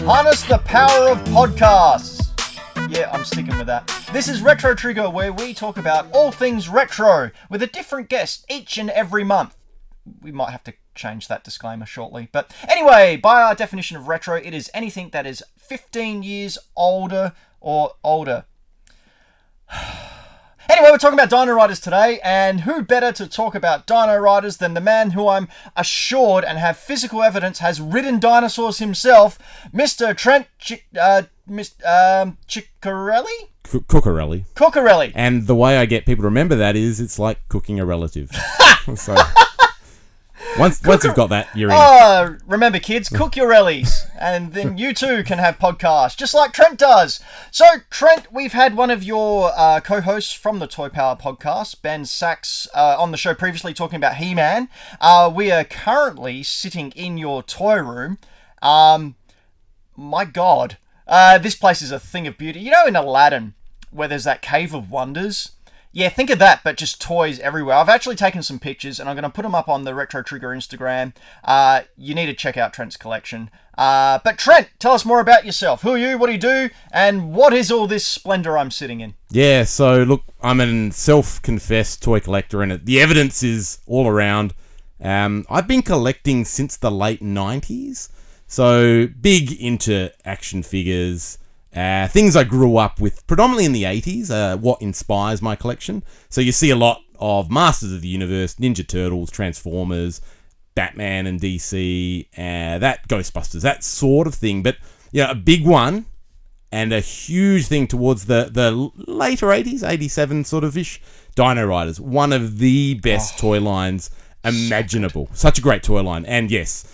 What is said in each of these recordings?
Harness the power of podcasts. Yeah, I'm sticking with that. This is Retro Trigger, where we talk about all things retro with a different guest each and every month. We might have to change that disclaimer shortly. But anyway, by our definition of retro, it is anything that is 15 years older or older. Anyway, we're talking about Dino Riders today, and who better to talk about Dino Riders than the man who I'm assured and have physical evidence has ridden dinosaurs himself, Mr. Trent Cucchiarelli? Cucchiarelli. Cucchiarelli. And the way I get people to remember that is it's like cooking a relative. So once you've got that, you're in. Oh, remember kids, cook your rellies, and then you too can have podcasts, just like Trent does. So, Trent, we've had one of your co-hosts from the Toy Power podcast, Ben Sachs, on the show previously talking about He-Man. We are currently sitting in your toy room. My God, this place is a thing of beauty. You know in Aladdin, where there's that Cave of Wonders? Yeah, think of that, but just toys everywhere. I've actually taken some pictures, and I'm going to put them up on the Retro Trigger Instagram. You need to check out Trent's collection. But Trent, tell us more about yourself. Who are you? What do you do? And what is all this splendor I'm sitting in? Yeah, so look, I'm a self-confessed toy collector, and the evidence is all around. I've been collecting since the late 90s, so big into action figures. Things I grew up with predominantly in the 80s, what inspires my collection. So you see a lot of Masters of the Universe, Ninja Turtles, Transformers, Batman and DC, that Ghostbusters, that sort of thing. But yeah, a big one and a huge thing towards the later 80s, 87 sort of ish, Dino Riders. One of the best toy lines imaginable. Such a great toy line. And yes,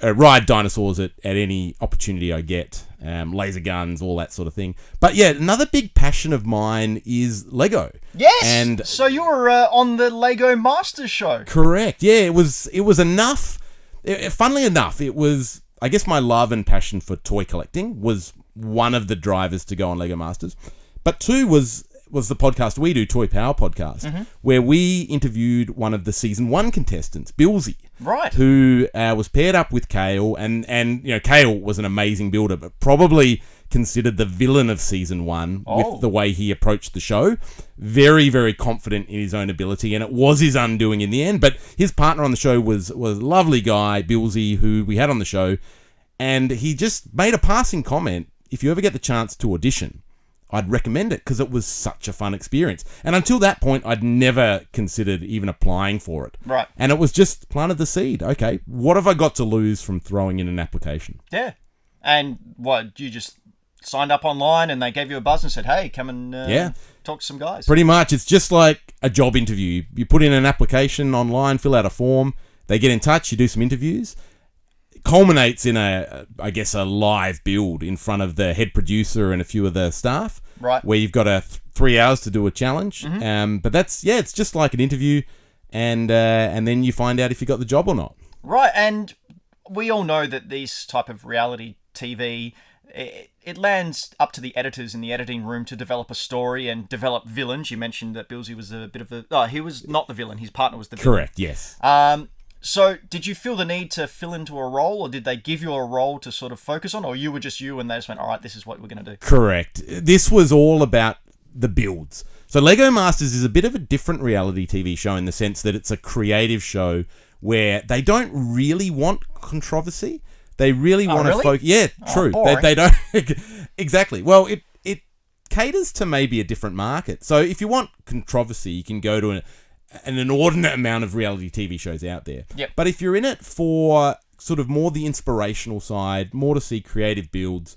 ride dinosaurs at any opportunity I get. Laser guns, all that sort of thing. But yeah, another big passion of mine is Lego. Yes. And so you were on the Lego Masters show. Correct. Yeah, it was enough. Funnily enough, it was, I guess, my love and passion for toy collecting was one of the drivers to go on Lego Masters. But two was the podcast we do, Toy Power Podcast, where we interviewed one of the season 1 contestants, Billsy. Right. Who was paired up with Kale, and you know, Kale was an amazing builder, but probably considered the villain of season 1 with the way he approached the show. Very, very confident in his own ability, and it was his undoing in the end. But his partner on the show was a lovely guy, Billsy, who we had on the show, and he just made a passing comment, if you ever get the chance to audition, I'd recommend it because it was such a fun experience. And until that point, I'd never considered even applying for it. Right. And it was just planted the seed. Okay, what have I got to lose from throwing in an application? Yeah. And what, you just signed up online and they gave you a buzz and said, hey, come and talk to some guys? Pretty much. It's just like a job interview. You put in an application online, fill out a form, they get in touch, you do some interviews. Culminates in a live build in front of the head producer and a few of the staff, right? Where you've got 3 hours to do a challenge. But that's it's just like an interview, and then you find out if you got the job or not. Right, and we all know that these type of reality TV, it lands up to the editors in the editing room to develop a story and develop villains. You mentioned that Billsy was a bit of he was not the villain; his partner was the villain. Correct. Yes. So, did you feel the need to fill into a role, or did they give you a role to sort of focus on, or you were just you and they just went, all right, this is what we're going to do? Correct. This was all about the builds. So, Lego Masters is a bit of a different reality TV show in the sense that it's a creative show where they don't really want controversy. They really want to focus. Yeah, true. They don't. Exactly. Well, it caters to maybe a different market. So, if you want controversy, you can go to an inordinate amount of reality TV shows out there. Yep. But if you're in it for sort of more the inspirational side, more to see creative builds,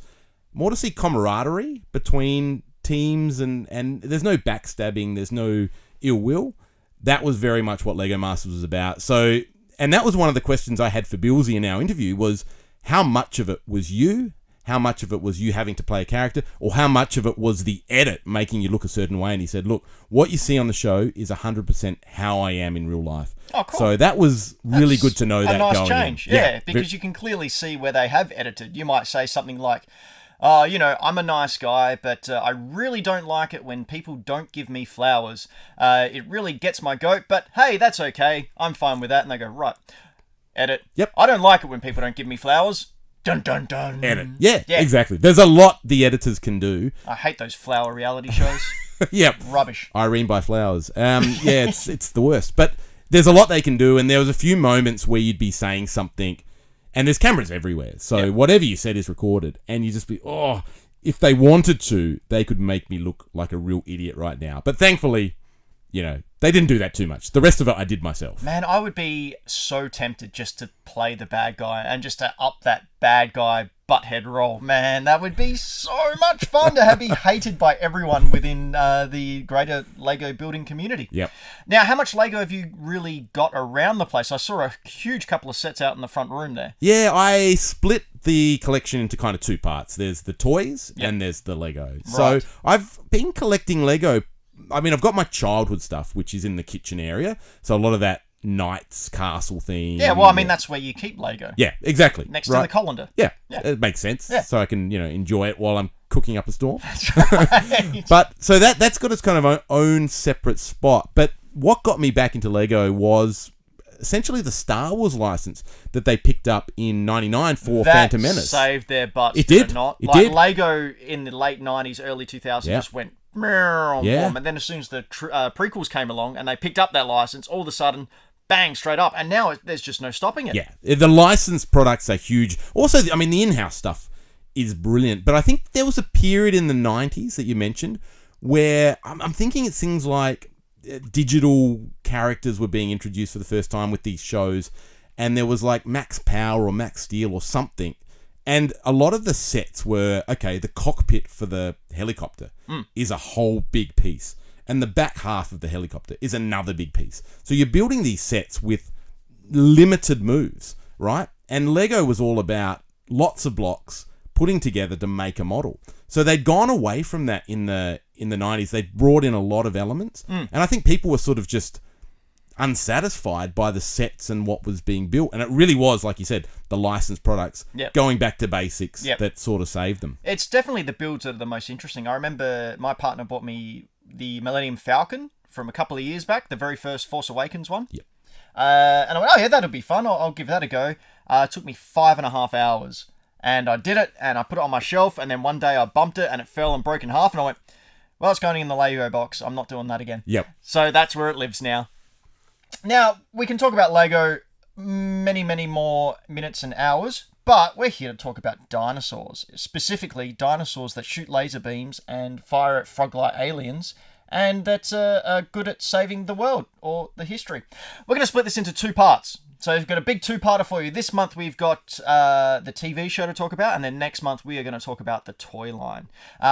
more to see camaraderie between teams, and there's no backstabbing, there's no ill will, that was very much what Lego Masters was about. So, and that was one of the questions I had for Billsy in our interview was, how much of it was you? How much of it was you having to play a character, or how much of it was the edit making you look a certain way? And he said, look, what you see on the show is 100% how I am in real life. Oh, cool. So that was really good to know that going in. A nice change, yeah, because you can clearly see where they have edited. You might say something like, I'm a nice guy, but I really don't like it when people don't give me flowers. It really gets my goat, but hey, that's okay. I'm fine with that. And they go, right, edit. Yep. I don't like it when people don't give me flowers. Dun dun dun. edit. Yeah, exactly. There's a lot the editors can do. I hate those flower reality shows. Yep. Rubbish. Irene by Flowers. Yeah, it's the worst. But there's a lot they can do, and there was a few moments where you'd be saying something, and there's cameras everywhere. So whatever you said is recorded, and you just be, if they wanted to, they could make me look like a real idiot right now. But thankfully, they didn't do that too much. The rest of it I did myself. Man, I would be so tempted just to play the bad guy and just to up that bad guy butthead role. Man, that would be so much fun to be hated by everyone within the greater Lego building community. Yep. Now, how much Lego have you really got around the place? I saw a huge couple of sets out in the front room there. Yeah, I split the collection into kind of two parts. There's the toys and there's the Lego. Right. So I've been collecting Lego. I mean, I've got my childhood stuff, which is in the kitchen area. So a lot of that Knights Castle theme. Yeah, well, I mean, that's where you keep Lego. Yeah, exactly. Next to the colander. Yeah, it makes sense. Yeah. So I can, enjoy it while I'm cooking up a storm. That's right. But, so that's got its kind of own separate spot. But what got me back into Lego was essentially the Star Wars license that they picked up in 99 for Phantom Menace. Saved their butts. It did. It did. Lego in the late 90s, early 2000s just went and then as soon as the prequels came along and they picked up that license, all of a sudden, bang, straight up. And now there's just no stopping it. Yeah, the licensed products are huge. Also, I mean, the in-house stuff is brilliant. But I think there was a period in the 90s that you mentioned where I'm thinking it's things like digital characters were being introduced for the first time with these shows. And there was like Max Power or Max Steel or something. And a lot of the sets were, the cockpit for the helicopter is a whole big piece. And the back half of the helicopter is another big piece. So you're building these sets with limited moves, right? And Lego was all about lots of blocks putting together to make a model. So they'd gone away from that in the 90s. They brought in a lot of elements. And I think people were sort of just unsatisfied by the sets and what was being built, and it really was, like you said, the licensed products going back to basics that sort of saved them. It's definitely the builds that are the most interesting. I remember my partner bought me the Millennium Falcon from a couple of years back, the very first Force Awakens one. And I went, that'll be fun, I'll give that a go. It took me 5.5 hours, and I did it, and I put it on my shelf, and then one day I bumped it and it fell and broke in half, and I went, well, it's going in the Lego box, I'm not doing that again. So that's where it lives now. Now, we can talk about Lego many, many more minutes and hours, but we're here to talk about dinosaurs, specifically dinosaurs that shoot laser beams and fire at frog-like aliens, and that are good at saving the world or the history. We're going to split this into two parts. So we've got a big two-parter for you. This month we've got the TV show to talk about, and then next month we are going to talk about the toy line.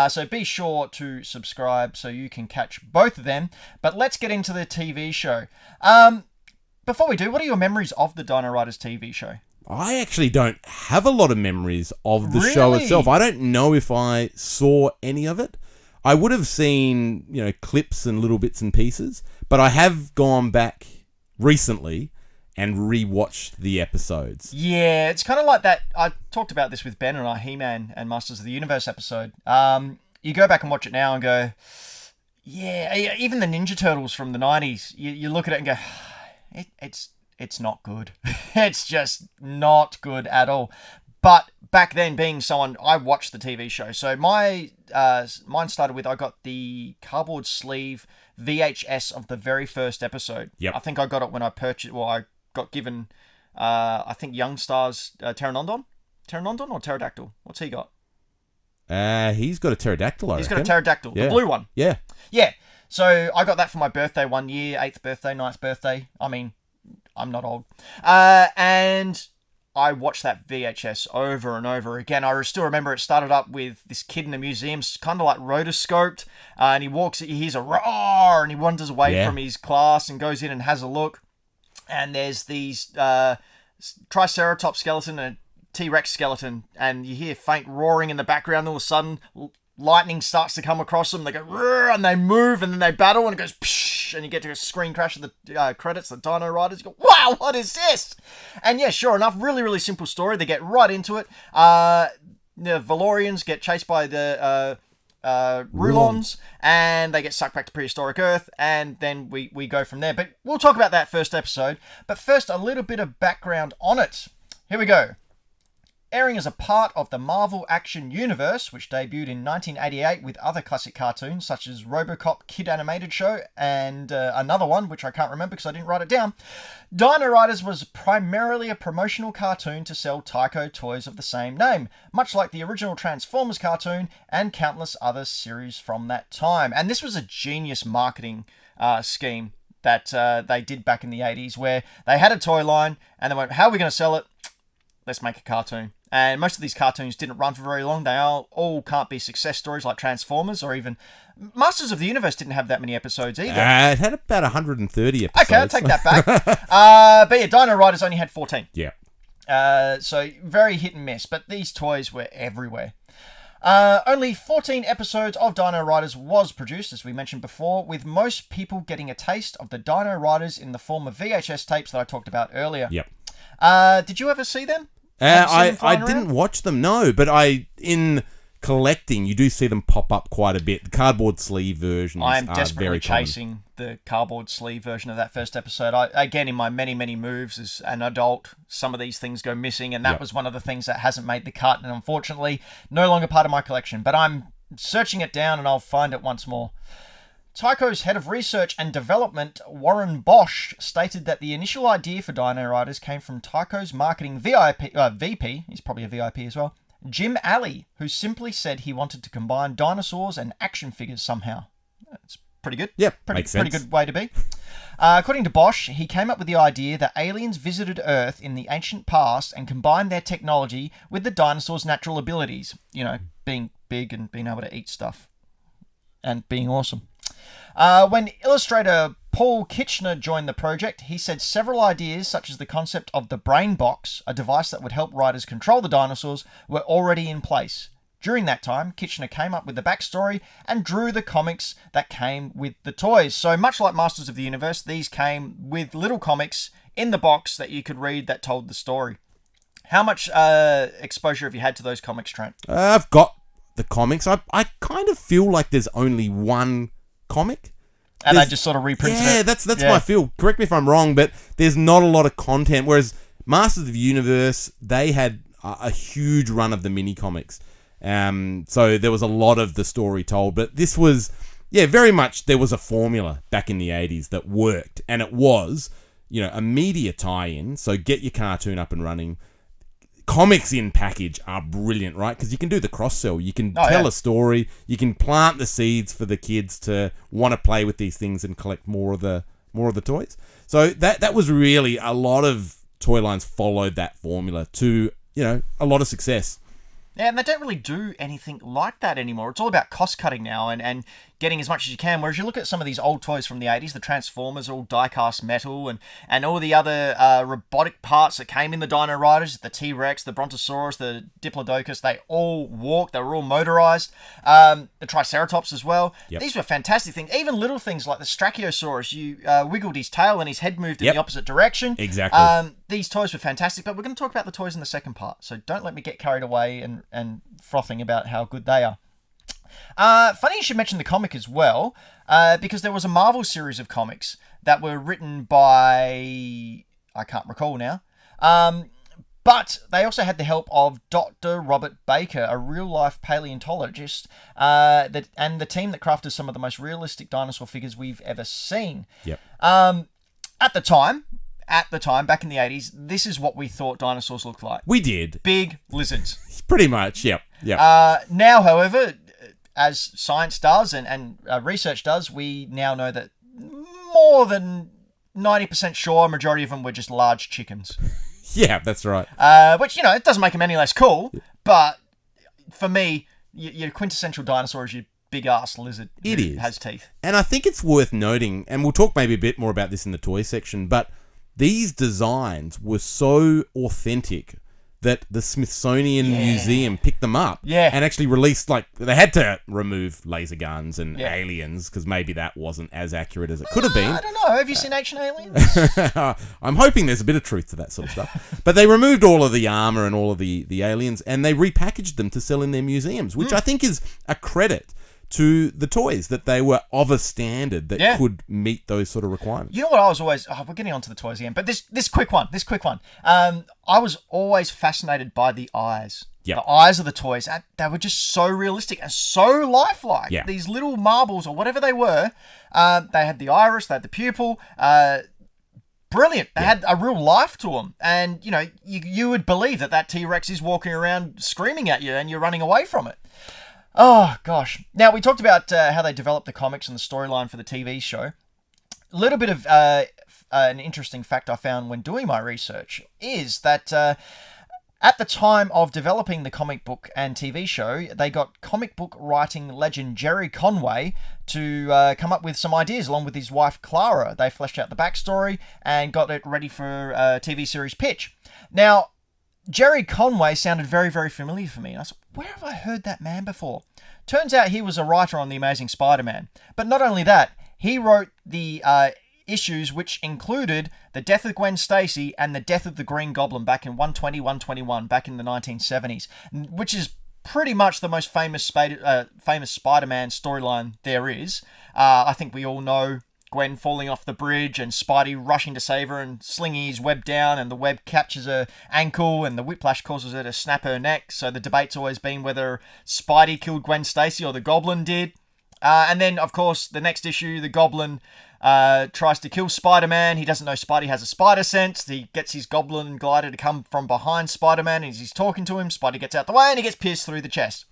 So be sure to subscribe so you can catch both of them. But let's get into the TV show. Before we do, what are your memories of the Dino Riders TV show? I actually don't have a lot of memories of the show itself. I don't know if I saw any of it. I would have seen, clips and little bits and pieces, but I have gone back recently and rewatched the episodes. Yeah, it's kind of like that. I talked about this with Ben and our He-Man and Masters of the Universe episode. You go back and watch it now and go, yeah, even the Ninja Turtles from the 90s, you look at it and go, it's not good. It's just not good at all. But back then, being someone, I watched the TV show. So mine started with, I got the cardboard sleeve VHS of the very first episode. Yep. I think I got it when I purchased, I got given, I think Young Star's Pteranodon? Pteranodon or Pterodactyl? What's he got? He's got a pterodactyl, He's got a pterodactyl, the blue one. Yeah. Yeah. So I got that for my birthday one year, 8th birthday, 9th birthday. I mean, I'm not old. And I watched that VHS over and over again. I still remember it started up with this kid in a museum, kind of like rotoscoped, and he hears a roar, and he wanders away from his class and goes in and has a look. And there's these Triceratops skeleton and a T-Rex skeleton, and you hear faint roaring in the background. All of a sudden, lightning starts to come across them. They go, roar, and they move, and then they battle, and it goes, psh, and you get to a screen crash of the credits, the Dino Riders. You go, wow, what is this? And yeah, sure enough, really, really simple story. They get right into it. The Valorians get chased by the Rulons, and they get sucked back to prehistoric Earth, and then we go from there. But we'll talk about that first episode. But first, a little bit of background on it. Here we go. Airing as a part of the Marvel Action Universe, which debuted in 1988 with other classic cartoons such as RoboCop Kid Animated Show and another one, which I can't remember because I didn't write it down, Dino Riders was primarily a promotional cartoon to sell Tyco toys of the same name, much like the original Transformers cartoon and countless other series from that time. And this was a genius marketing scheme that they did back in the 80s, where they had a toy line and they went, how are we going to sell it? Let's make a cartoon. And most of these cartoons didn't run for very long. They all can't be success stories like Transformers, or even Masters of the Universe didn't have that many episodes either. It had about 130 episodes. Okay, I'll take that back. But yeah, Dino Riders only had 14. Yeah. So very hit and miss, but these toys were everywhere. Only 14 episodes of Dino Riders was produced, as we mentioned before, with most people getting a taste of the Dino Riders in the form of VHS tapes that I talked about earlier. Yep. Did you ever see them? I didn't watch them, no, but in collecting, you do see them pop up quite a bit. The cardboard sleeve versions I'm are desperately very common. chasing the cardboard sleeve version of that first episode. Again, in my many, many moves as an adult, some of these things go missing, and that was one of the things that hasn't made the cut, and unfortunately, no longer part of my collection. But I'm searching it down, and I'll find it once more. Tyco's head of research and development, Warren Bosch, stated that the initial idea for Dino Riders came from Tyco's marketing VP, he's probably a VIP as well, Jim Alley, who simply said he wanted to combine dinosaurs and action figures somehow. That's pretty good. Yep, pretty makes sense. good way to be. According to Bosch, he came up with the idea that aliens visited Earth in the ancient past and combined their technology with the dinosaurs' natural abilities. You know, being big and being able to eat stuff. And being awesome. When illustrator Paul Kitchener joined the project, he said several ideas, such as the concept of the Brain Box, a device that would help riders control the dinosaurs, were already in place. During that time, Kitchener came up with the backstory and drew the comics that came with the toys. So much like Masters of the Universe, these came with little comics in the box that you could read that told the story. How much exposure have you had to those comics, Trent? I've got the comics. I kind of feel like there's only one comic. And they just sort of reprinted it. Yeah, that's my feel. Correct me if I'm wrong, but there's not a lot of content. Whereas Masters of the Universe, they had a huge run of the mini comics. So there was a lot of the story told. But this was, very much there was a formula back in the 80s that worked. And it was, a media tie-in. So get your cartoon up and running. Comics in package are brilliant, right? Because you can do the cross-sell. You can tell a story. You can plant the seeds for the kids to want to play with these things and collect more of the toys. So that was really a lot of toy lines followed that formula to, a lot of success. Yeah, and they don't really do anything like that anymore. It's all about cost-cutting now and getting as much as you can. Whereas you look at some of these old toys from the 80s, the Transformers, all die-cast metal, and all the other robotic parts that came in the Dino Riders, the T-Rex, the Brontosaurus, the Diplodocus, they all walked, they were all motorized. The Triceratops as well. Yep. These were fantastic things. Even little things like the Strachiosaurus, you wiggled his tail and his head moved in the opposite direction. Exactly. These toys were fantastic, but we're going to talk about the toys in the second part, so don't let me get carried away and frothing about how good they are. Funny you should mention the comic as well, because there was a Marvel series of comics that were written by, I can't recall now, but they also had the help of Dr. Robert Baker, a real-life paleontologist, and the team that crafted some of the most realistic dinosaur figures we've ever seen. Yep. At the time, back in the 80s, this is what we thought dinosaurs looked like. We did. Big lizards. Pretty much, yep. Now, however, as science does and research does, we now know that more than 90% sure a majority of them were just large chickens. Yeah, that's right. Which, it doesn't make them any less cool, but for me, your quintessential dinosaur is your big-ass lizard who has teeth. And I think it's worth noting, and we'll talk maybe a bit more about this in the toy section, but these designs were so authentic that the Smithsonian Museum picked them up and actually released, they had to remove laser guns and aliens because maybe that wasn't as accurate as it could have been. I don't know. Have you seen Ancient Aliens? I'm hoping there's a bit of truth to that sort of stuff. But they removed all of the armor and all of the aliens and they repackaged them to sell in their museums, which I think is a credit to the toys, that they were of a standard that could meet those sort of requirements. You know what I was always... Oh, we're getting onto the toys again, but this quick one. I was always fascinated by the eyes. Yep. The eyes of the toys. They were just so realistic and so lifelike. Yeah. These little marbles or whatever they were, they had the iris, they had the pupil. Brilliant. They had a real life to them. And, you know, you would believe that T-Rex is walking around screaming at you and you're running away from it. Oh, gosh. Now, we talked about how they developed the comics and the storyline for the TV show. A little bit of an interesting fact I found when doing my research is that at the time of developing the comic book and TV show, they got comic book writing legend Jerry Conway to come up with some ideas along with his wife Clara. They fleshed out the backstory and got it ready for a TV series pitch. Now, Jerry Conway sounded very, very familiar for me. And I said, where have I heard that man before? Turns out he was a writer on The Amazing Spider-Man. But not only that, he wrote the issues which included the death of Gwen Stacy and the death of the Green Goblin back in 121 back in the 1970s, which is pretty much the most famous Spider-Man storyline there is. I think we all know Gwen falling off the bridge and Spidey rushing to save her and slinging his web down, and the web catches her ankle and the whiplash causes her to snap her neck. So the debate's always been whether Spidey killed Gwen Stacy or the Goblin did. And then, of course, the next issue, the Goblin tries to kill Spider-Man. He doesn't know Spidey has a spider sense. He gets his Goblin glider to come from behind Spider-Man, and as he's talking to him, Spidey gets out the way and he gets pierced through the chest.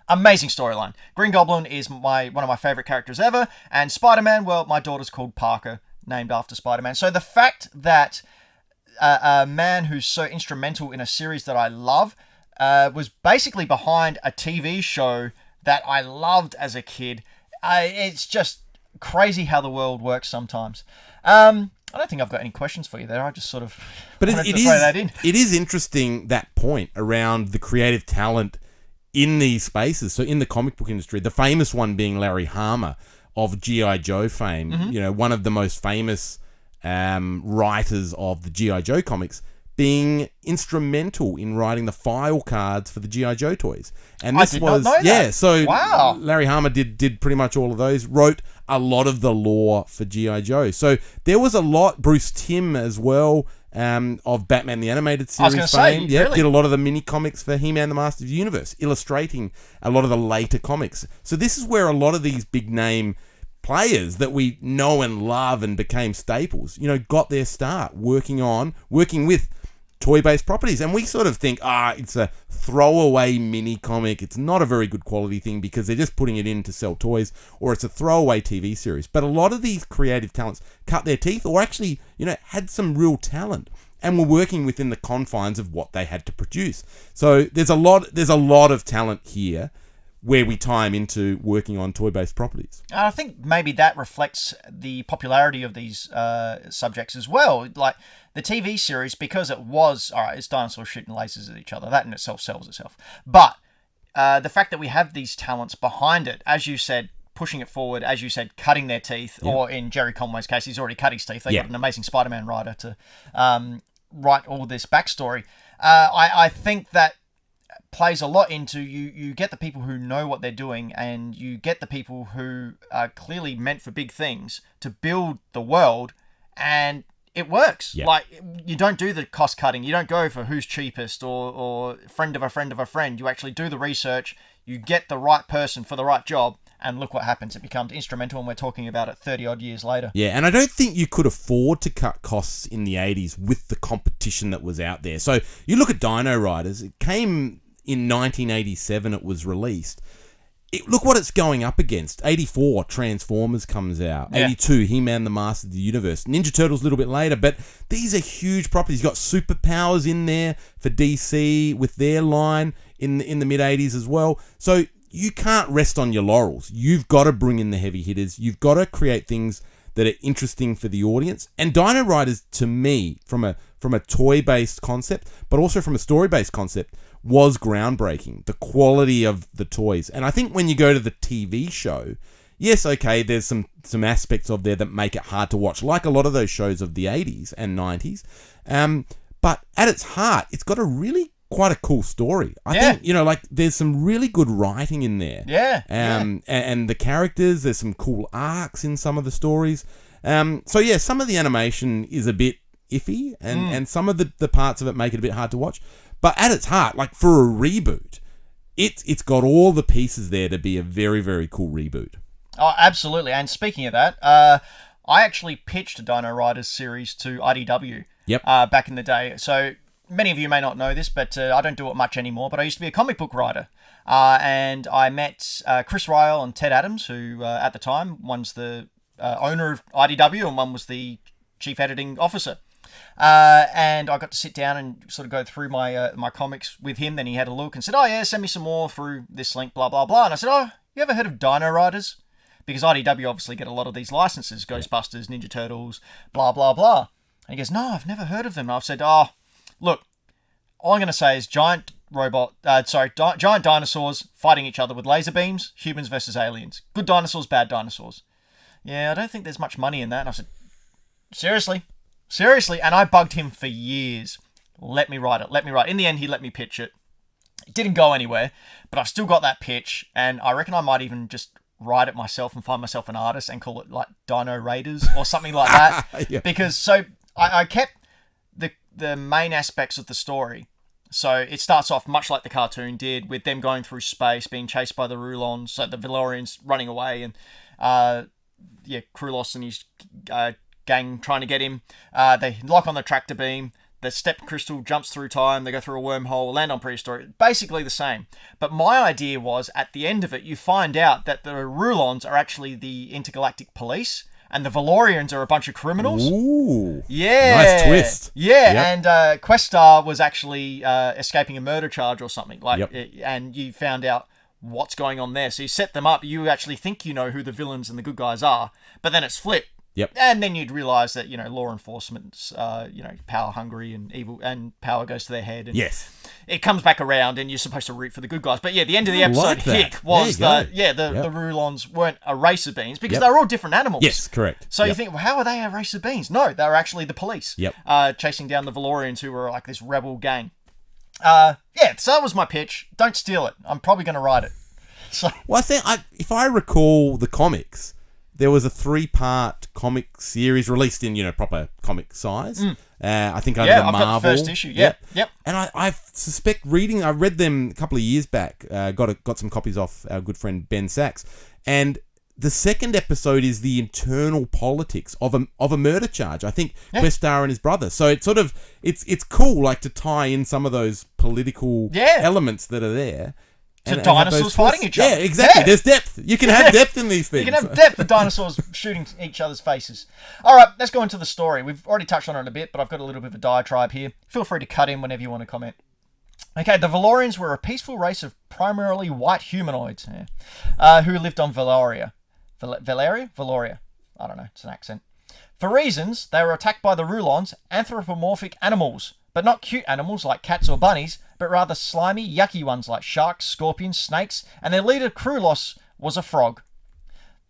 Amazing storyline. Green Goblin is one of my favourite characters ever, and Spider-Man, well, my daughter's called Parker, named after Spider-Man. So the fact that a man who's so instrumental in a series that I love was basically behind a TV show that I loved as a kid, it's just crazy how the world works sometimes. I don't think I've got any questions for you there. I just sort of wanted to throw that in. It is interesting, that point around the creative talent in these spaces. So in the comic book industry, the famous one being Larry Hama of G.I. Joe fame, you know, one of the most famous writers of the G.I. Joe comics, being instrumental in writing the file cards for the G.I. Joe toys. And this was, not know that. So wow. Larry Hama did pretty much all of those, wrote a lot of the lore for G.I. Joe. So there was a lot. Bruce Timm as well, of Batman the Animated Series fame. Really? Did a lot of the mini comics for He-Man the Master of the Universe, illustrating a lot of the later comics. So this is where a lot of these big name players that we know and love and became staples, you know, got their start working with toy-based properties. And we sort of think, it's a throwaway mini comic. It's not a very good quality thing because they're just putting it in to sell toys, or it's a throwaway TV series. But a lot of these creative talents cut their teeth, or actually, you know, had some real talent and were working within the confines of what they had to produce. So there's a lot of talent here where we tie them into working on toy-based properties. I think maybe that reflects the popularity of these subjects as well. Like the TV series, because it was, all right, it's dinosaurs shooting lasers at each other. That in itself sells itself. But the fact that we have these talents behind it, as you said, pushing it forward, as you said, cutting their teeth, or in Jerry Conway's case, he's already cut his teeth. They got an amazing Spider-Man writer to write all this backstory. I think that plays a lot into you get the people who know what they're doing, and you get the people who are clearly meant for big things to build the world, and it works. Like, you don't do the cost cutting, you don't go for who's cheapest or friend of a friend of a friend. You actually do the research, you get the right person for the right job, and look what happens. It becomes instrumental, and we're talking about it 30 odd years later. Yeah, and I don't think you could afford to cut costs in the 80s with the competition that was out there. So you look at Dino Riders, it came in 1987, it was released. Look what it's going up against. 84, Transformers comes out. 82, He-Man the Master of the Universe. Ninja Turtles a little bit later, but these are huge properties. You've got Superpowers in there for DC with their line in the mid-80s as well. So you can't rest on your laurels. You've got to bring in the heavy hitters. You've got to create things that are interesting for the audience. And Dino Riders, to me, from a toy-based concept, but also from a story-based concept, was groundbreaking. The quality of the toys. And I think when you go to the TV show, yes, okay, there's some aspects of there that make it hard to watch, like a lot of those shows of the 80s and 90s. But at its heart, it's got a really quite a cool story. I think, like there's some really good writing in there. Yeah. And the characters, there's some cool arcs in some of the stories. Some of the animation is a bit iffy, and some of the parts of it make it a bit hard to watch. But at its heart, like for a reboot, it's got all the pieces there to be a very, very cool reboot. Oh, absolutely. And speaking of that, I actually pitched a Dino Riders series to IDW back in the day. So many of you may not know this, but I don't do it much anymore. But I used to be a comic book writer. And I met Chris Ryle and Ted Adams, who at the time, one's the owner of IDW and one was the chief editing officer. And I got to sit down and sort of go through my comics with him. Then he had a look and said, "Oh yeah, send me some more through this link, blah, blah, blah." And I said, "Oh, you ever heard of Dino Riders?" Because IDW obviously get a lot of these licenses, Ghostbusters, Ninja Turtles, blah, blah, blah. And he goes, "No, I've never heard of them." And I've said, "Oh, look, all I'm going to say is giant dinosaurs fighting each other with laser beams, humans versus aliens. Good dinosaurs, bad dinosaurs." "Yeah, I don't think there's much money in that." And I said, Seriously? And I bugged him for years. Let me write it. In the end, he let me pitch it. It didn't go anywhere, but I've still got that pitch, and I reckon I might even just write it myself and find myself an artist and call it like Dino Raiders or something like that. Yeah. Because I kept the main aspects of the story. So it starts off much like the cartoon did, with them going through space, being chased by the Rulons, so the Valorians running away, and Krulos and his gang trying to get him. They lock on the tractor beam. The step crystal jumps through time. They go through a wormhole, land on prehistoric. Basically the same. But my idea was, at the end of it, you find out that the Rulons are actually the intergalactic police, and the Valorians are a bunch of criminals. Ooh. Yeah. Nice twist. Yeah, yep. And Questar was actually escaping a murder charge or something. And you found out what's going on there. So you set them up. You actually think you know who the villains and the good guys are, but then it's flipped. Yep. And then you'd realise that, law enforcement's, power hungry and evil, and power goes to their head. And yes. It comes back around and you're supposed to root for the good guys. But yeah, the end of the episode was the Rulons weren't a race of beings because they were all different animals. Yes, correct. So you think, well, how are they a race of beings? No, they were actually the police. Yep. Chasing down the Valorians, who were like this rebel gang. So that was my pitch. Don't steal it. I'm probably going to write it. So. Well, I think, if I recall the comics, there was a 3-part comic series released in, proper comic size. I think under the Marvel. Yeah, I've got the first issue. Yep. And I suspect I read them a couple of years back. Got some copies off our good friend Ben Sachs. And the second episode is the internal politics of a murder charge. I think Questar and his brother. So it's sort of it's cool, like, to tie in some of those political elements that are there. To dinosaurs fighting each other. Yeah, exactly. Yeah. There's depth. You can have depth in these things. You can have depth of dinosaurs shooting each other's faces. All right, let's go into the story. We've already touched on it a bit, but I've got a little bit of a diatribe here. Feel free to cut in whenever you want to comment. Okay, the Valorians were a peaceful race of primarily white humanoids who lived on Valoria. Valoria? I don't know. It's an accent. For reasons, they were attacked by the Rulons, anthropomorphic animals, but not cute animals like cats or bunnies, but rather slimy, yucky ones like sharks, scorpions, snakes, and their leader, Krulos, was a frog.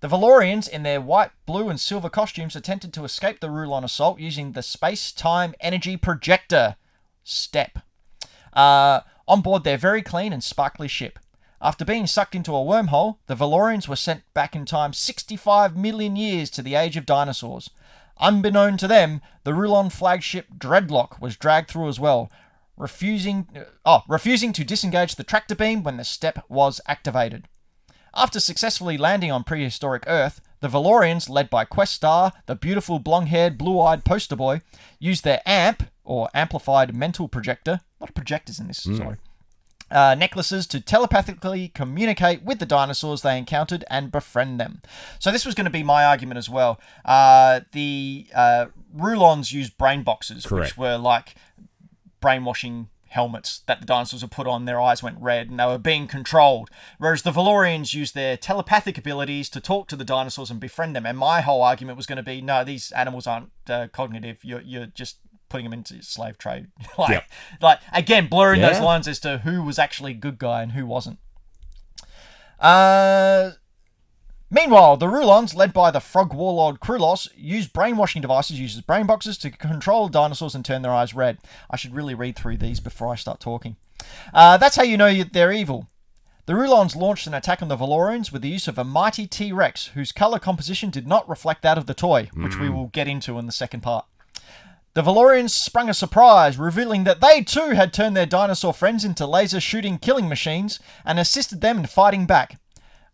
The Valorians, in their white, blue, and silver costumes, attempted to escape the Rulon assault using the space-time energy projector, STEP, on board their very clean and sparkly ship. After being sucked into a wormhole, the Valorians were sent back in time 65 million years to the age of dinosaurs. Unbeknown to them, the Rulon flagship Dreadlock was dragged through as well, refusing to disengage the tractor beam when the step was activated. After successfully landing on prehistoric Earth, the Valorians, led by Questar, the beautiful blonde-haired, blue-eyed poster boy, used their AMP, or Amplified Mental Projector, a lot of projectors in this, sorry, necklaces to telepathically communicate with the dinosaurs they encountered and befriend them. So this was going to be my argument as well. The Rulons used brain boxes, which were like brainwashing helmets that the dinosaurs were put on. Their eyes went red and they were being controlled. Whereas the Valorians used their telepathic abilities to talk to the dinosaurs and befriend them. And my whole argument was going to be, no, these animals aren't cognitive. You're just putting them into slave trade. like again, blurring those lines as to who was actually good guy and who wasn't. Meanwhile, the Rulons, led by the frog warlord Krulos, use brainwashing devices, uses brain boxes to control dinosaurs and turn their eyes red. I should really read through these before I start talking. That's how you know they're evil. The Rulons launched an attack on the Valorians with the use of a mighty T-Rex, whose colour composition did not reflect that of the toy, which we will get into in the second part. The Valorians sprung a surprise, revealing that they too had turned their dinosaur friends into laser-shooting killing machines and assisted them in fighting back.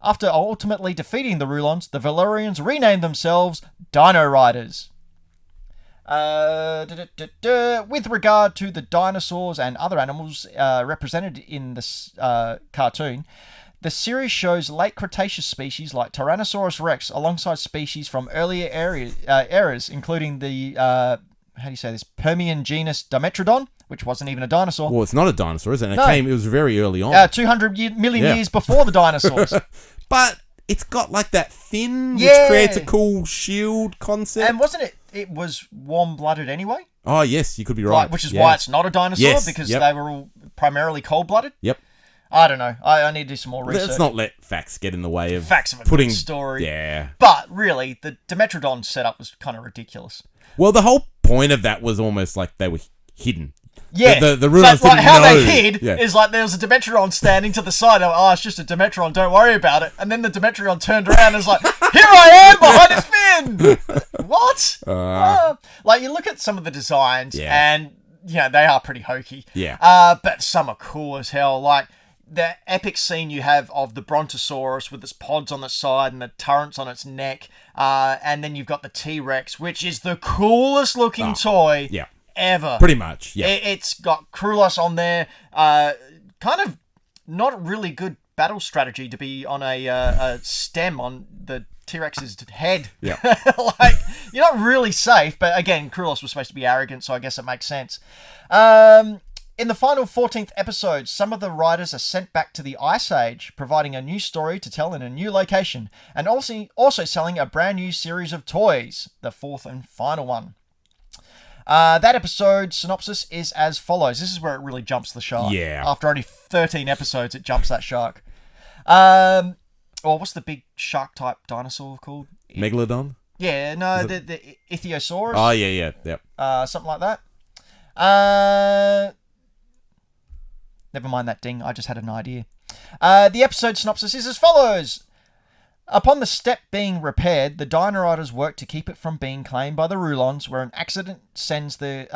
After ultimately defeating the Rulons, the Valorians renamed themselves Dino Riders. With regard to the dinosaurs and other animals represented in this cartoon, the series shows late Cretaceous species like Tyrannosaurus rex alongside species from earlier eras, including the, Permian genus Dimetrodon, which wasn't even a dinosaur. Well, it's not a dinosaur, is it? And it was very early on. 200 million years before the dinosaurs. But it's got like that fin, which creates a cool shield concept. And wasn't it was warm-blooded anyway? Oh, yes, you could be right. Which is why it's not a dinosaur, because they were all primarily cold-blooded? Yep. I don't know. I need to do some more research. Let's not let facts get in the way of facts of a putting good story. Yeah. But really, the Dimetrodon setup was kind of ridiculous. Well, the whole point of that was almost like they were hidden. Yeah. The Rulons didn't how know. they hid is like there was a Dimetrodon standing to the side. Oh, it's just a Dimetrodon, don't worry about it. And then the Dimetrodon turned around and was like, here I am behind his fin! What? Like, you look at some of the designs and, they are pretty hokey. Yeah. But some are cool as hell. Like, the epic scene you have of the Brontosaurus with its pods on its side and the turrets on its neck. And then you've got the T-Rex, which is the coolest looking toy ever. Pretty much, yeah. It's got Krulos on there. Kind of not really good battle strategy to be on a stem on the T-Rex's head. Yeah. Like, you're not really safe, but again, Krulos was supposed to be arrogant, so I guess it makes sense. In the final 14th episode, some of the riders are sent back to the Ice Age, providing a new story to tell in a new location, and also selling a brand new series of toys, the fourth and final one. That episode synopsis is as follows. This is where it really jumps the shark. Yeah. After only 13 episodes, it jumps that shark. What's the big shark-type dinosaur called? Megalodon? Yeah, no, the Ichthyosaurus. Oh, yeah. Something like that. Never mind that ding. I just had an idea. The episode synopsis is as follows. Upon the step being repaired, the Dino Riders work to keep it from being claimed by the Rulons, when an accident sends the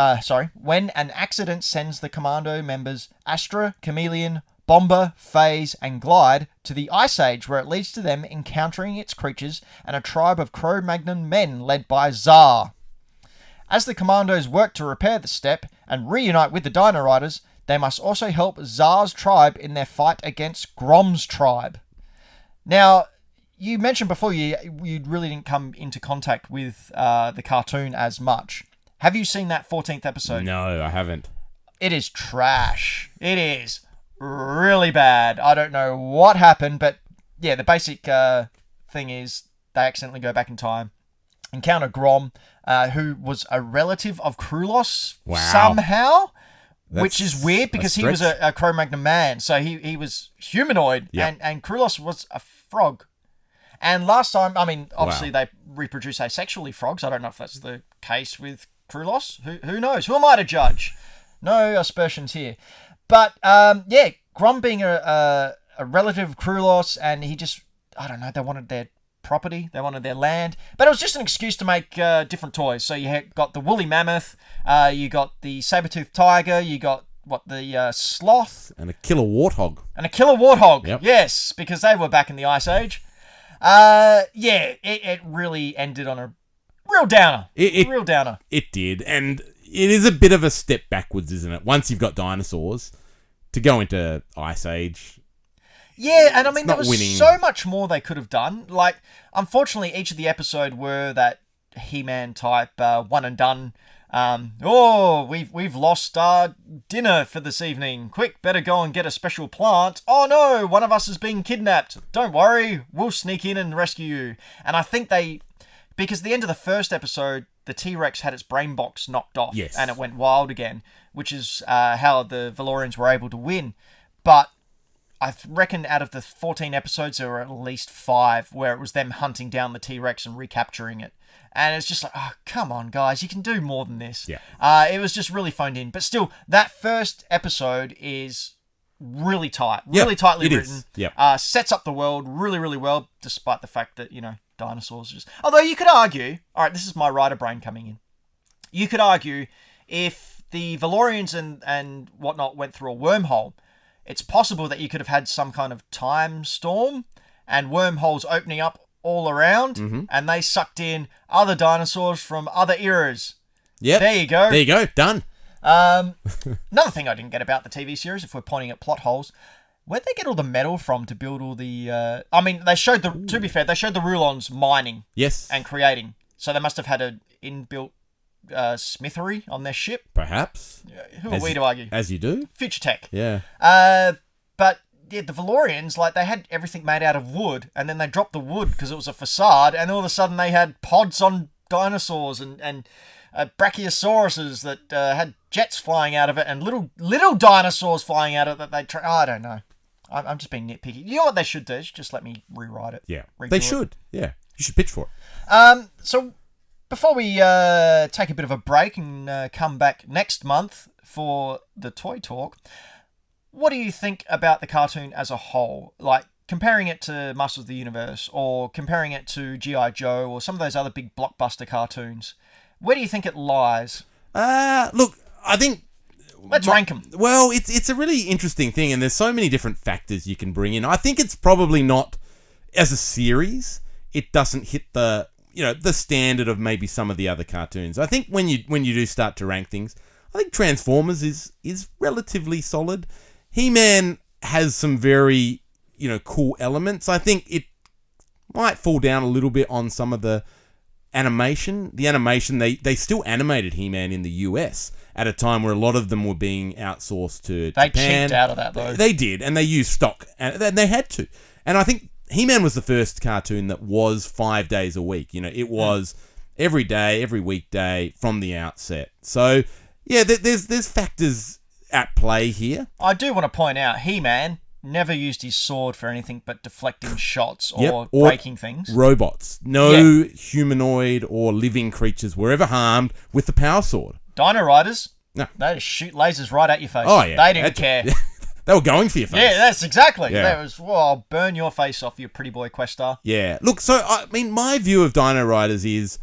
commando members Astra, Chameleon, Bomber, Phase, and Glide to the Ice Age, where it leads to them encountering its creatures and a tribe of Cro-Magnon men led by Zar. As the commandos work to repair the step and reunite with the Dino Riders, they must also help Zar's tribe in their fight against Grom's tribe. Now, you mentioned before you really didn't come into contact with the cartoon as much. Have you seen that 14th episode? No, I haven't. It is trash. It is really bad. I don't know what happened, but yeah, the basic thing is they accidentally go back in time, encounter Grom, who was a relative of Krulos somehow. Which is weird because he was a Cro-Magnon man, so he was humanoid, and Krulos was a frog. And last time, I mean, obviously they reproduce asexually, frogs. I don't know if that's the case with Krulos. Who knows? Who am I to judge? No aspersions here. But, Grom being a relative of Krulos, and he just, I don't know, they wanted their property, they wanted their land, but it was just an excuse to make different toys. So you got the woolly mammoth, you got the saber-toothed tiger, you got the sloth, and a killer warthog, Yep. Yes, because they were back in the Ice Age. It really ended on a real downer. Real downer. It did, and it is a bit of a step backwards, isn't it? Once you've got dinosaurs, to go into Ice Age. Yeah, and I mean, there was so much more they could have done. Like, unfortunately, each of the episode were that He-Man type one and done. We've lost our dinner for this evening. Quick, better go and get a special plant. Oh no, one of us is being kidnapped. Don't worry, we'll sneak in and rescue you. And I think because at the end of the first episode, the T-Rex had its brain box knocked off, and it went wild again, which is how the Valorians were able to win. But I reckon out of the 14 episodes, there were at least 5 where it was them hunting down the T-Rex and recapturing it. And it's just like, oh, come on, guys, you can do more than this. Yeah. It was just really phoned in. But still, that first episode is really tight, really tightly written. Yep. Sets up the world really, really well, despite the fact that, dinosaurs just... Although you could argue... All right, this is my writer brain coming in. You could argue if the Valorians and whatnot went through a wormhole, it's possible that you could have had some kind of time storm and wormholes opening up all around, and they sucked in other dinosaurs from other eras. Yeah. There you go. There you go. Done. Another thing I didn't get about the TV series, if we're pointing at plot holes, where'd they get all the metal from to build all the... they showed to be fair, they showed the Rulons mining. Yes. And creating. So they must have had an inbuilt smithery on their ship. Perhaps. Who are we to argue? As you do. Future tech. Yeah. But yeah, the Valorians, they had everything made out of wood, and then they dropped the wood because it was a facade, and all of a sudden they had pods on dinosaurs and brachiosauruses that had jets flying out of it, and little dinosaurs flying out of it that I don't know. I'm just being nitpicky. You know what they should do? They should just let me rewrite it. Yeah. They should. Yeah. You should pitch for it. So before we take a bit of a break and come back next month for the Toy Talk, what do you think about the cartoon as a whole? Like, comparing it to Masters of the Universe, or comparing it to G.I. Joe, or some of those other big blockbuster cartoons. Where do you think it lies? Look, I think... Let's rank them. Well, it's a really interesting thing, and there's so many different factors you can bring in. I think it's probably not, as a series, it doesn't hit the standard of maybe some of the other cartoons. I think when you do start to rank things, I think Transformers is relatively solid. He-Man has some very, cool elements. I think it might fall down a little bit on some of the animation. The animation, they still animated He-Man in the US at a time where a lot of them were being outsourced to Japan. They cheaped out of that, though. They did, and they used stock, and they had to. And I think He-Man was the first cartoon that was 5 days a week. It was every day, every weekday from the outset. So, yeah, there's factors at play here. I do want to point out, He-Man never used his sword for anything but deflecting shots or breaking things. Robots. No humanoid or living creatures were ever harmed with the power sword. Dino Riders, no. They just shoot lasers right at your face. Oh, yeah. They didn't care. They were going for your face. Yeah, that's exactly. Yeah. That was, I'll burn your face off, you pretty boy Questar. Yeah. Look, so, my view of Dino Riders is,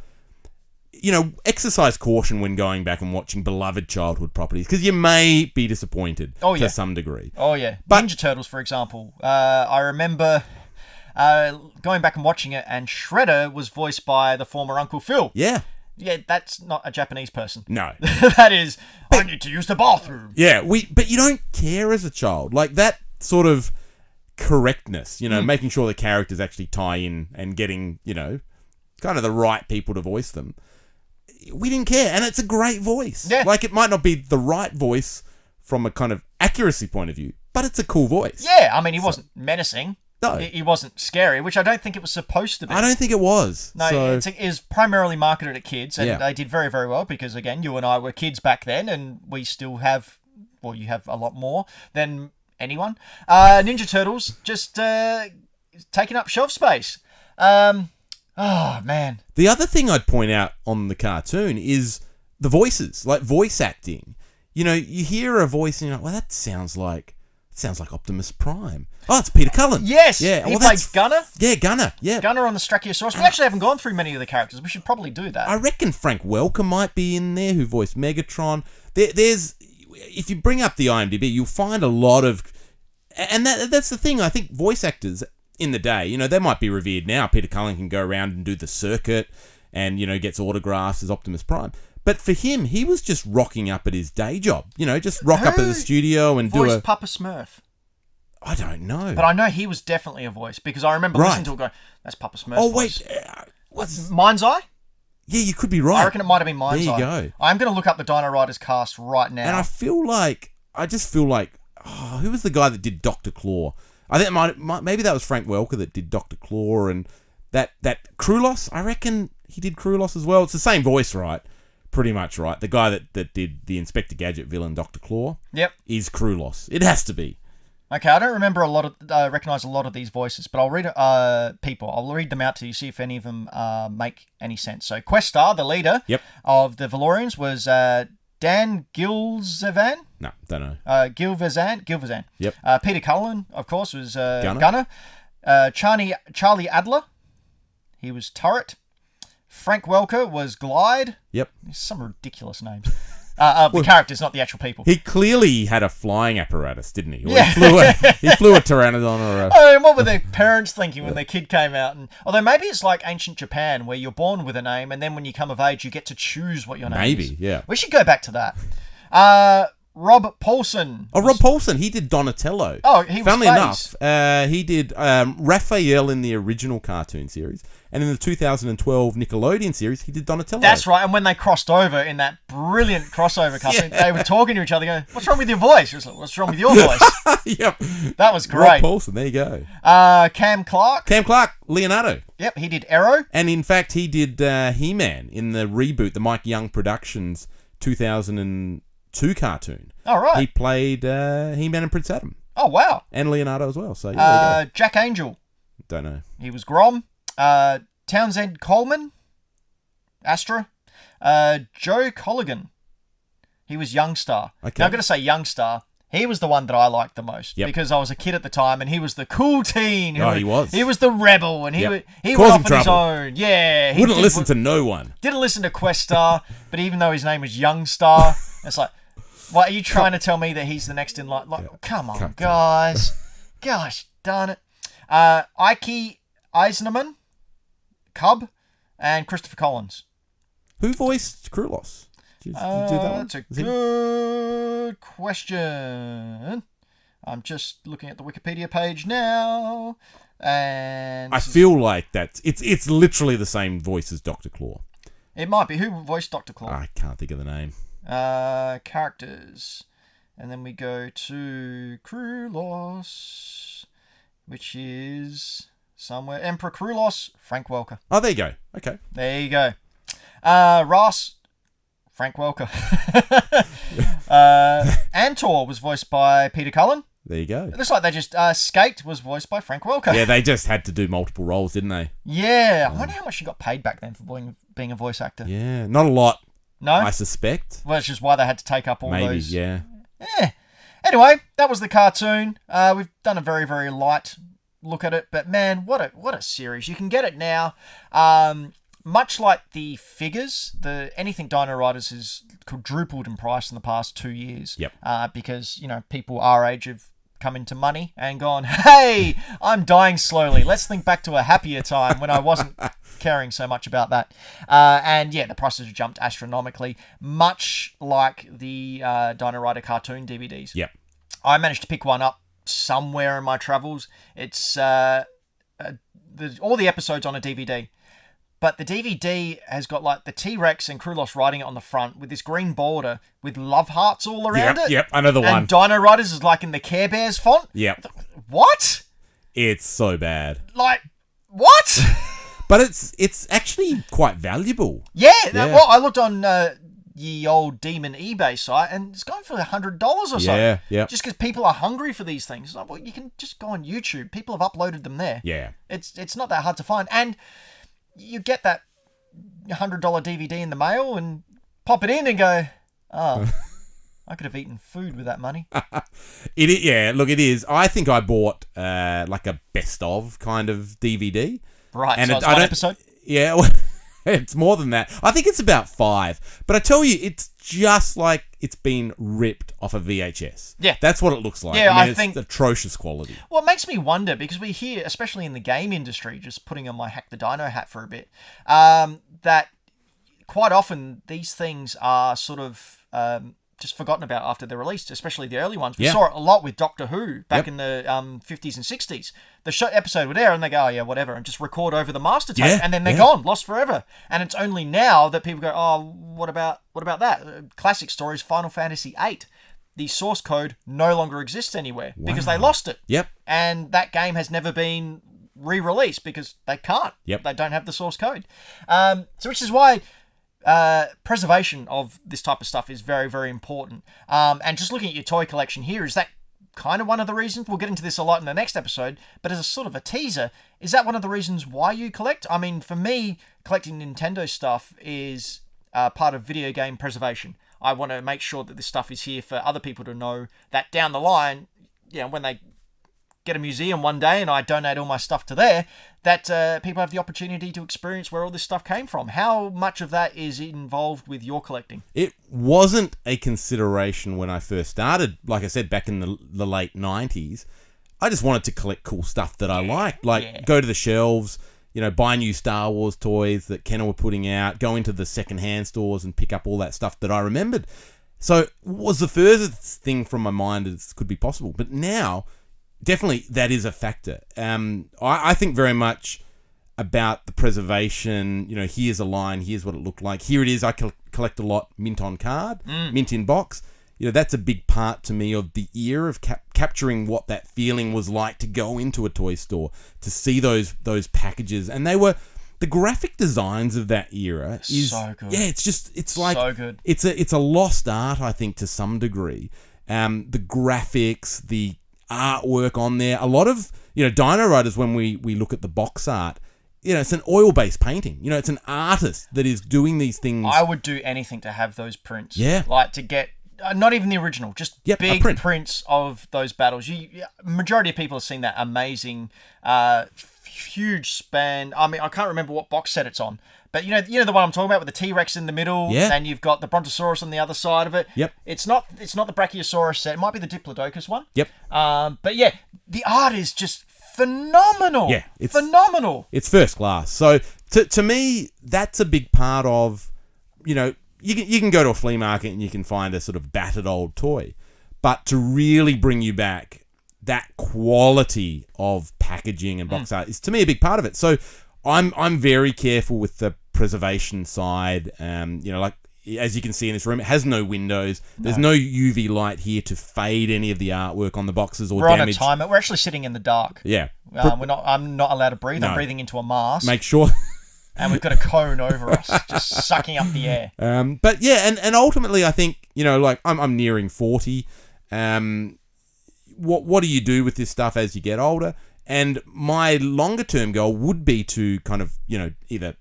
exercise caution when going back and watching beloved childhood properties, because you may be disappointed to some degree. Oh, yeah. But Ninja Turtles, for example. I remember going back and watching it, and Shredder was voiced by the former Uncle Phil. Yeah. Yeah, that's not a Japanese person. No. That is, I need to use the bathroom. Yeah, but you don't care as a child. Like, that sort of correctness, making sure the characters actually tie in and getting, kind of the right people to voice them. We didn't care, and it's a great voice. Yeah. Like, it might not be the right voice from a kind of accuracy point of view, but it's a cool voice. Yeah, I mean, he wasn't menacing. No. He wasn't scary, which I don't think it was supposed to be. I don't think it was. No, it is primarily marketed at kids, and they did very, very well, because, again, you and I were kids back then, and we still have, you have a lot more than anyone. Ninja Turtles, just taking up shelf space. Oh, man. The other thing I'd point out on the cartoon is the voices, like voice acting. You hear a voice and you're like, well, that sounds like Optimus Prime. Oh, it's Peter Cullen. Yes. Yeah. He played Gunner. Yeah, Gunner. Yeah. Gunner on the Strachiosaurus. We actually haven't gone through many of the characters. We should probably do that. I reckon Frank Welker might be in there, who voiced Megatron. There's, if you bring up the IMDb, you'll find a lot of, and that's the thing. I think voice actors in the day, they might be revered now. Peter Cullen can go around and do the circuit, and gets autographs as Optimus Prime. But for him, he was just rocking up at his day job. Just rock up at the studio and do a... Papa Smurf? I don't know. But I know he was definitely a voice, because I remember listening to it going, that's Papa Smurf's voice. What's... Mind's Eye? Yeah, you could be right. I reckon it might have been Mind's Eye. There you go. I'm going to look up the Dino Riders cast right now. And I just feel like, who was the guy that did Dr. Claw? I think maybe that was Frank Welker that did Dr. Claw, and that Krulos, I reckon he did Krulos as well. It's the same voice, right? Pretty much, right? The guy that did the Inspector Gadget villain, Dr. Claw, yep, is Krulos. It has to be. Okay, I don't remember recognize a lot of these voices, but I'll read people. I'll read them out to you, see if any of them make any sense. So Questar, the leader of the Valorians, was Dan Gilzevan. No, don't know. Gilvezan. Yep. Peter Cullen, of course, was Gunner. Charlie Adler, he was Turret. Frank Welker was Glide. Yep. Some ridiculous names. The characters, not the actual people. He clearly had a flying apparatus, didn't he? Or he flew a pteranodon or a... Oh, and what were their parents thinking when their kid came out? And although maybe it's like ancient Japan, where you're born with a name, and then when you come of age, you get to choose what your name is. Maybe, yeah. We should go back to that. Rob Paulson. Oh, Rob Paulson. He did Donatello. Oh, he was Funnily Phase. enough, he did Raphael in the original cartoon series. And in the 2012 Nickelodeon series, he did Donatello. That's right. And when they crossed over in that brilliant crossover cartoon, they were talking to each other going, what's wrong with your voice? It was like, what's wrong with your voice? Yep. That was great. Rob Paulson, there you go. Cam Clark, Leonardo. Yep, he did Arrow. And in fact, he did He-Man in the reboot, the Mike Young Productions 2002 cartoon. Oh, right. He played He-Man and Prince Adam. Oh, wow. And Leonardo as well. So, yeah, there you go. Jack Angel. Don't know. He was Grom. Townsend Coleman, Astra. Joe Colligan. He was Youngstar. Okay. Now, I've got to say Youngstar. He was the one that I liked the most because I was a kid at the time, and he was the cool teen. He was. He was the rebel, and he went Causing off on his trouble. own. Yeah, he Wouldn't listen to no one. Didn't listen to Questar, but even though his name was Youngstar, it's like, what are you trying to tell me that he's the next in line? Like, come on, guys. Gosh darn it. Ike Eisnerman, Cub, and Christopher Collins. Who voiced Krulos? Did you do that one? That's a good question. I'm just looking at the Wikipedia page now, and I feel like it's literally the same voice as Dr. Claw. it might be. Who voiced Dr. Claw? I can't think of the name. Characters, and then we go to Krulos, which is somewhere. Emperor Krulos, Frank Welker. Oh, there you go. Okay. There you go. Ross, Frank Welker. Antor was voiced by Peter Cullen. There you go. It looks like they just... Skate was voiced by Frank Welker. Yeah, they just had to do multiple roles, didn't they? Yeah. I wonder how much she got paid back then for being a voice actor. Yeah, not a lot. No? I suspect. Well, it's just why they had to take up all Maybe, those... yeah. Yeah. Anyway, that was the cartoon. We've done a very, very light look at it, but man, what a series. You can get it now. Much like the figures, anything Dino Riders has quadrupled in price in the past 2 years. Yep. Because, people our age have come into money and gone, hey, I'm dying slowly. Let's think back to a happier time when I wasn't caring so much about that. And yeah, the prices have jumped astronomically, much like the Dino Rider cartoon DVDs. Yep. I managed to pick one up somewhere in my travels. It's all the episodes on a DVD. But the DVD has got like the T-Rex and Krulos riding it on the front with this green border with love hearts all around it. Yep, I know the one. And Dino Riders is like in the Care Bears font. Yep. What? It's so bad. Like, what? But it's actually quite valuable. Yeah. Well, I looked on the old Demon eBay site and it's going for $100 or so. Yeah. Just because people are hungry for these things. It's like, well, you can just go on YouTube. People have uploaded them there. Yeah. It's not that hard to find. And you get that $100 DVD in the mail and pop it in and go, oh, I could have eaten food with that money. It is. I think I bought like a best of kind of DVD. Right, and so it's one episode? Yeah, well, it's more than that. I think it's about 5. But I tell you, it's just like it's been ripped off a VHS. Yeah. That's what it looks like. Yeah, I it's think... atrocious quality. Well, it makes me wonder, because we hear, especially in the game industry, just putting on my Hack the Dino hat for a bit, that quite often these things are sort of just forgotten about after they're released, especially the early ones. We saw it a lot with Doctor Who back in the 50s and 60s. The show episode would air and they go, oh yeah, whatever, and just record over the master tape, and then they're gone, lost forever. And it's only now that people go, oh, what about that? Classic stories, Final Fantasy VIII. The source code no longer exists anywhere because they lost it. Yep. And that game has never been re-released because they can't. Yep. They don't have the source code. So which is why preservation of this type of stuff is very, very important. And just looking at your toy collection here, is that kind of one of the reasons, we'll get into this a lot in the next episode, but as a sort of a teaser, is that one of the reasons why you collect? I mean, for me, collecting Nintendo stuff is part of video game preservation. I want to make sure that this stuff is here for other people to know that down the line, when they get a museum one day and I donate all my stuff to there, that people have the opportunity to experience where all this stuff came from. How much of that is involved with your collecting? It wasn't a consideration when I first started. Like I said, back in the late 90s, I just wanted to collect cool stuff that I liked. Go to the shelves, buy new Star Wars toys that Kenner were putting out, go into the secondhand stores and pick up all that stuff that I remembered. So it was the furthest thing from my mind as could be possible. But now, definitely that is a factor. I think very much about the preservation. Here's a line, here's what it looked like. Here it is, I collect a lot mint on card, mint in box. That's a big part to me of the era of capturing what that feeling was like to go into a toy store, to see those packages. And they were, the graphic designs of that era is so good. Yeah, it's like so good. It's a lost art, I think, to some degree. The graphics, the artwork on there, a lot of Dino Riders, when we look at the box art, it's an oil-based painting. It's an artist that is doing these things. I would do anything to have those prints. Yeah. Like to get, not even the original, just big prints of those battles. Majority of people have seen that amazing, huge span. I mean, I can't remember what box set it's on, but you know the one I'm talking about with the T-Rex in the middle, and you've got the Brontosaurus on the other side of it. Yep. It's not the Brachiosaurus set. It might be the Diplodocus one. Yep. But yeah, the art is just phenomenal. Yeah, it's phenomenal. It's first class. So to me, that's a big part of, you can go to a flea market and you can find a sort of battered old toy, but to really bring you back that quality of packaging and box art is, to me, a big part of it. So I'm very careful with the preservation side. Like as you can see in this room, it has no windows. There's no UV light here to fade any of the artwork on the boxes or damage. We're on a timer. We're actually sitting in the dark. Yeah. I'm not allowed to breathe. No. I'm breathing into a mask. Make sure. And we've got a cone over us, just sucking up the air. But yeah, and ultimately, I think, like I'm nearing 40. What do you do with this stuff as you get older? And my longer term goal would be to kind of, either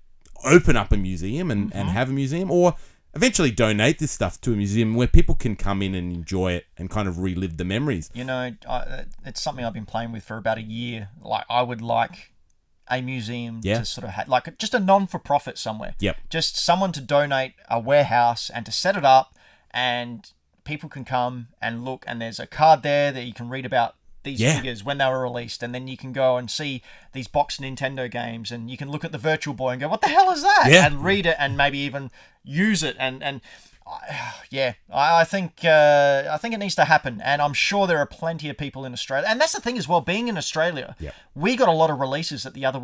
open up a museum and have a museum, or eventually donate this stuff to a museum where people can come in and enjoy it and kind of relive the memories. It's something I've been playing with for about a year. Like, I would like a museum to sort of have, like, just a non-for-profit somewhere. Yep. Just someone to donate a warehouse and to set it up, and people can come and look, and there's a card there that you can read about these figures when they were released, and then you can go and see these boxed Nintendo games, and you can look at the Virtual Boy and go, what the hell is that? Yeah. And read it and maybe even use it. I think it needs to happen, and I'm sure there are plenty of people in Australia. And that's the thing as well, being in Australia, we got a lot of releases that the other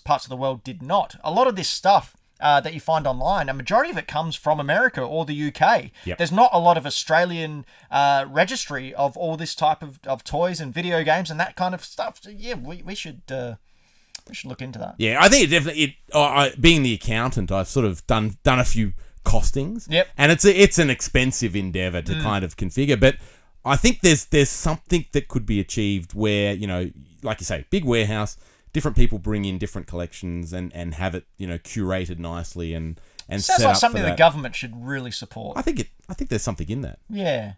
parts of the world did not. A lot of this stuff that you find online, a majority of it comes from America or the UK. Yep. There's not a lot of Australian registry of all this type of toys and video games and that kind of stuff. So yeah, we should look into that. Yeah, I think it definitely. Being the accountant, I've sort of done a few costings. Yep. And it's an expensive endeavor to kind of configure, but I think there's something that could be achieved where, like you say, big warehouse, different people bring in different collections and have it, curated nicely and Sounds set like up something for the that. government should really support. I think there's something in that. Yeah.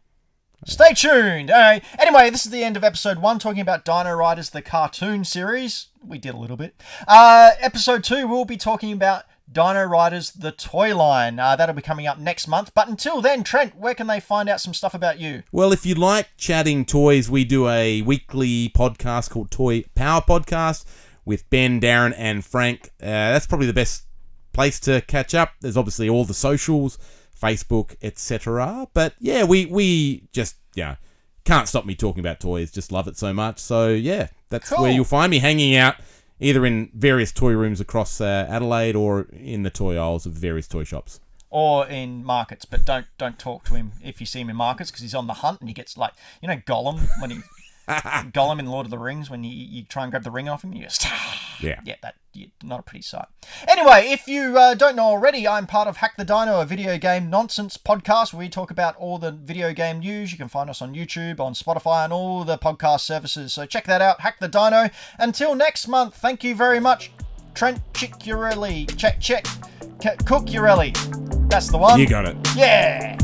Stay tuned. All right. Anyway, this is the end of episode 1, talking about Dino Riders, the cartoon series. We did a little bit. Episode 2, we'll be talking about Dino Riders, the toy line. That'll be coming up next month. But until then, Trent, where can they find out some stuff about you? Well, if you like chatting toys, we do a weekly podcast called Toy Power Podcast with Ben, Darren, and Frank. That's probably the best place to catch up. There's obviously all the socials, Facebook, etc. But yeah, we just can't stop me talking about toys. Just love it so much. So yeah, that's cool. Where you'll find me, hanging out either in various toy rooms across Adelaide or in the toy aisles of various toy shops. Or in markets, but don't talk to him if you see him in markets, because he's on the hunt and he gets like, Gollum when he Gollum in Lord of the Rings when you try and grab the ring off him. You just... Yeah. Not a pretty sight. Anyway, if you don't know already, I'm part of Hack the Dino, a video game nonsense podcast where we talk about all the video game news. You can find us on YouTube, on Spotify, and all the podcast services. So check that out, Hack the Dino. Until next month, thank you very much. Trent Cucchiarelli. Cucchiarelli. That's the one. You got it. Yeah.